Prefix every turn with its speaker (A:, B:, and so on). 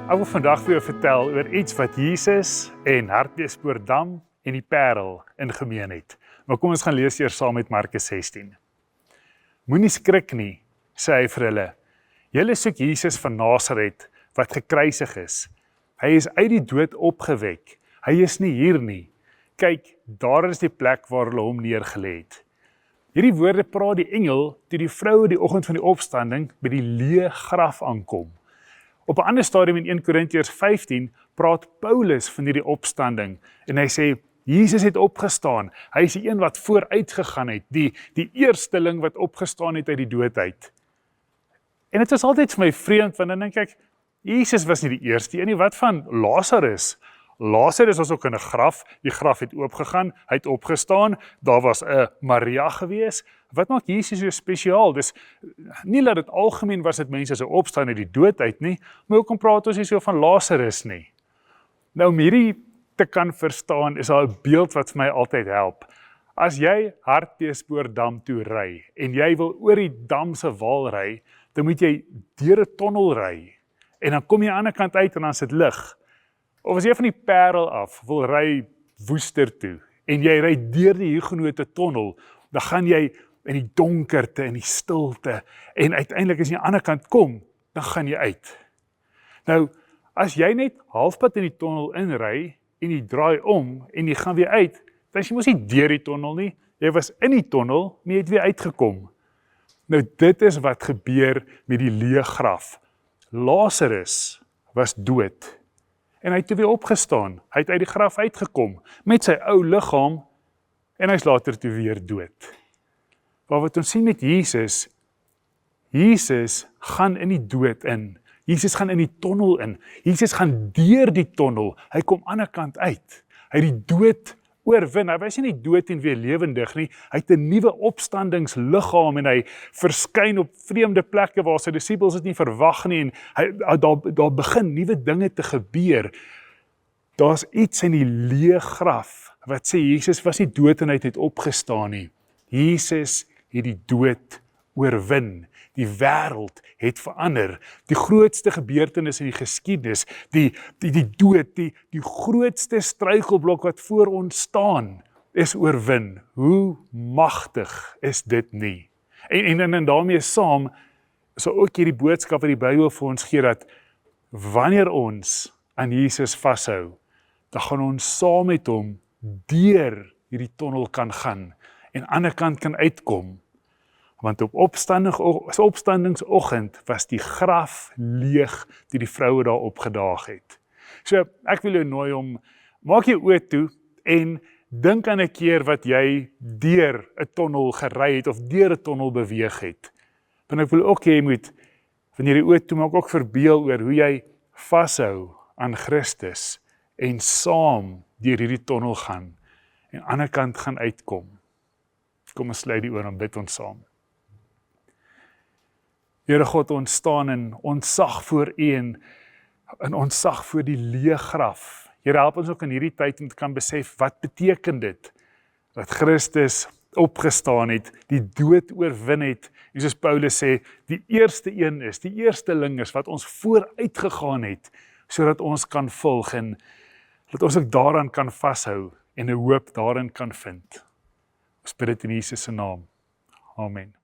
A: Ek wil vandag vir jou vertel oor iets wat Jesus en Hartbeespoort-Dam en die Parel in gemeen het. Maar kom ons gaan lees eers saam met Markus 16. Moenie skrik nie, sê hy vir hulle. Julle soek Jesus van Nasaret wat gekruisig is. Hy is uit die dood opgewek. Hy is nie hier nie. Kyk, daar is die plek waar hulle hom neergelê het. Hierdie woorde praat die engel toe die vroue die oggend van die opstanding by die leë graf aankom. Op 'n ander stadium in 1 Korintiërs 15 praat Paulus van hierdie opstanding en hy sê, Jesus het opgestaan, hy is die een wat vooruit gegaan het, die eersteling wat opgestaan het uit die dood uit. En dit was altyd vir my vreemd, want dan dink ek, Jesus was nie die eerste een nie, wat van Lazarus? Lazarus was ook in 'n graf, die graf het oopgegaan, hy het opgestaan, daar was 'n Maria gewees. Wat maak Jesus so spesiaal? Dis nie dat dit algemeen was dat mense so opstaan uit die dood uit nie, maar hoekom praat ons nie so van Lazarus nie? Nou om hierdie te kan verstaan, is daar 'n beeld wat vir my altyd help. As jy Hartbeespoort-Dam toe ry, en jy wil oor die dam se wal ry, dan moet jy deur 'n tonnel ry, en dan kom jy aan die ander kant uit en dan is dit lig. Of as jy van die Parel af wil ry Woester toe, en jy ry deur die Huguenote tonnel, dan gaan jy in die donkerte, in die stilte, en uiteindelik as jy aan die ander kant kom, dan gaan jy uit. Nou, as jy net halfpad in die tonnel inry, en jy draai om, en jy gaan weer uit, dan is jy mos nie deur die tonnel nie, jy was in die tonnel, maar jy het weer uitgekom. Nou, dit is wat gebeur met die leë graf. Lazarus was dood, en hy het toe weer opgestaan, hy het uit die graf uitgekom, met sy ou liggaam, en hy is later toe weer dood. Maar wat ons sien met Jesus, Jesus gaan in die dood in, Jesus gaan in die tonnel in, Jesus gaan deur die tonnel, hy kom aan die kant uit, hy het die dood oorwin, hy was nie dood en weer lewendig nie, hy het 'n nuwe opstandingsliggaam en hy verskyn op vreemde plekke waar sy disippels dit nie verwag nie, en daar begin nuwe dinge te gebeur. Daar's iets in die leë graf wat sê Jesus was nie dood en hy het opgestaan nie. Jesus het die dood oorwin. Die wêreld het verander. Die grootste gebeurtenis in die geskiedenis, die dood, die grootste struikelblok wat voor ons staan, is oorwin. Hoe magtig is dit nie? En daarmee saam, is ook hierdie boodskap wat die Bybel vir ons gee, dat wanneer ons aan Jesus vashou, dan gaan ons saam met hom deur hierdie tonnel kan gaan, en aan die ander kant kan uitkom. Want op opstandingsoggend was die graf leeg toe die vroue daar opgedaag het. So ek wil jou nooi om, maak jou oë toe en dink aan 'n keer wat jy deur 'n tonnel gery het of deur 'n tonnel beweeg het. Want ek wil ook jy moet, wanneer jy oë toe maak, ook verbeel oor hoe jy vashou aan Christus en saam deur hierdie tonnel gaan en aan die ander kant gaan uitkom. Kom ons sluit die oor en bid ons saam. Here God, ons staan in ontzag voor U en ontzag voor die leë graf. Here, help ons ook in hierdie tyd om te kan besef, wat beteken dit? Dat Christus opgestaan het, die dood oorwin het, en soos Paulus sê, die eerste een is, die eersteling is, wat ons vooruit gegaan het, sodat ons kan volg, en dat ons ook daaraan kan vashou, en 'n hoop daarin kan vind. Ons bid dit in Jesus se naam. Amen.